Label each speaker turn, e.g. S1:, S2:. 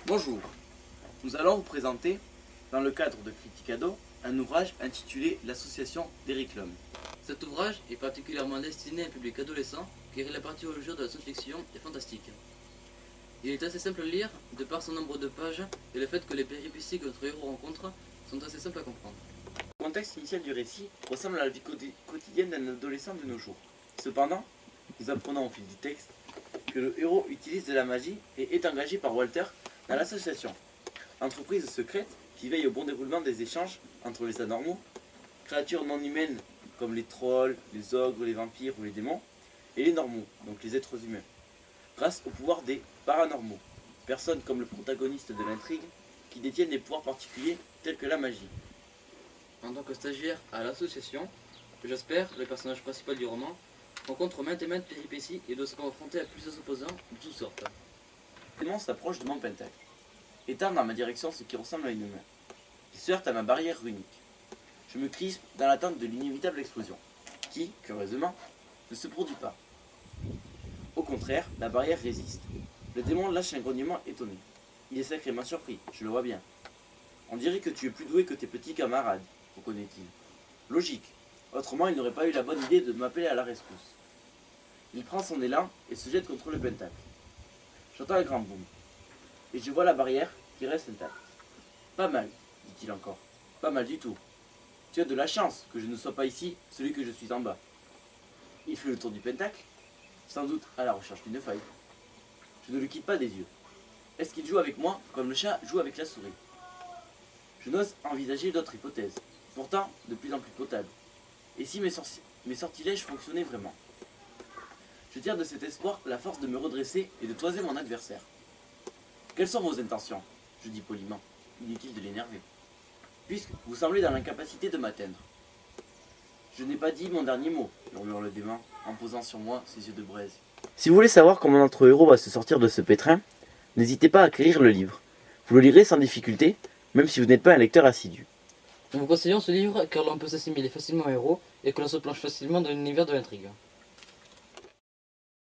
S1: Bonjour, nous allons vous présenter, dans le cadre de Criticado, un ouvrage intitulé L'association d'Eric Lhomme.
S2: Cet ouvrage est particulièrement destiné à un public adolescent car il appartient au genre de la science-fiction et fantastique. Il est assez simple à lire de par son nombre de pages et le fait que les péripéties que notre héros rencontre sont assez simples à comprendre.
S1: Le contexte initial du récit ressemble à la vie quotidienne d'un adolescent de nos jours. Cependant, nous apprenons au fil du texte que le héros utilise de la magie et est engagé par Walter dans l'association, entreprise secrète qui veille au bon déroulement des échanges entre les anormaux, créatures non humaines comme les trolls, les ogres, les vampires ou les démons, et les normaux, donc les êtres humains, grâce au pouvoir des paranormaux, personnes comme le protagoniste de l'intrigue qui détiennent des pouvoirs particuliers tels que la magie.
S2: En tant que stagiaire à l'association, Jasper, le personnage principal du roman, rencontre maintes et maintes péripéties et doit se confronter à plusieurs opposants de toutes sortes.
S1: Le démon s'approche de mon pentacle et tend dans ma direction ce qui ressemble à une main. Il se heurte à ma barrière runique. Je me crispe dans l'attente de l'inévitable explosion, qui, curieusement, ne se produit pas. Au contraire, la barrière résiste. Le démon lâche un grognement étonné. Il est sacrément surpris, je le vois bien. On dirait que tu es plus doué que tes petits camarades, reconnaît-il. Logique, autrement il n'aurait pas eu la bonne idée de m'appeler à la rescousse. Il prend son élan et se jette contre le pentacle. J'entends un grand boom, et je vois la barrière qui reste intacte. Pas mal, dit-il encore. Pas mal du tout. Tu as de la chance que je ne sois pas ici, celui que je suis en bas. Il fait le tour du pentacle, sans doute à la recherche d'une faille. Je ne le quitte pas des yeux. Est-ce qu'il joue avec moi comme le chat joue avec la souris? Je n'ose envisager d'autres hypothèses, pourtant de plus en plus potables. Et si mes sortilèges fonctionnaient vraiment? Je tire de cet espoir la force de me redresser et de toiser mon adversaire. Quelles sont vos intentions? Je dis poliment. Inutile de l'énerver. Puisque vous semblez dans l'incapacité de m'atteindre. Je n'ai pas dit mon dernier mot, murmure le démon, en posant sur moi ses yeux de braise. Si vous voulez savoir comment notre héros va se sortir de ce pétrin, n'hésitez pas à acquérir le livre. Vous le lirez sans difficulté, même si vous n'êtes pas un lecteur assidu.
S2: Nous vous conseillons ce livre car l'on peut s'assimiler facilement au héros et que l'on se plonge facilement dans l'univers de l'intrigue.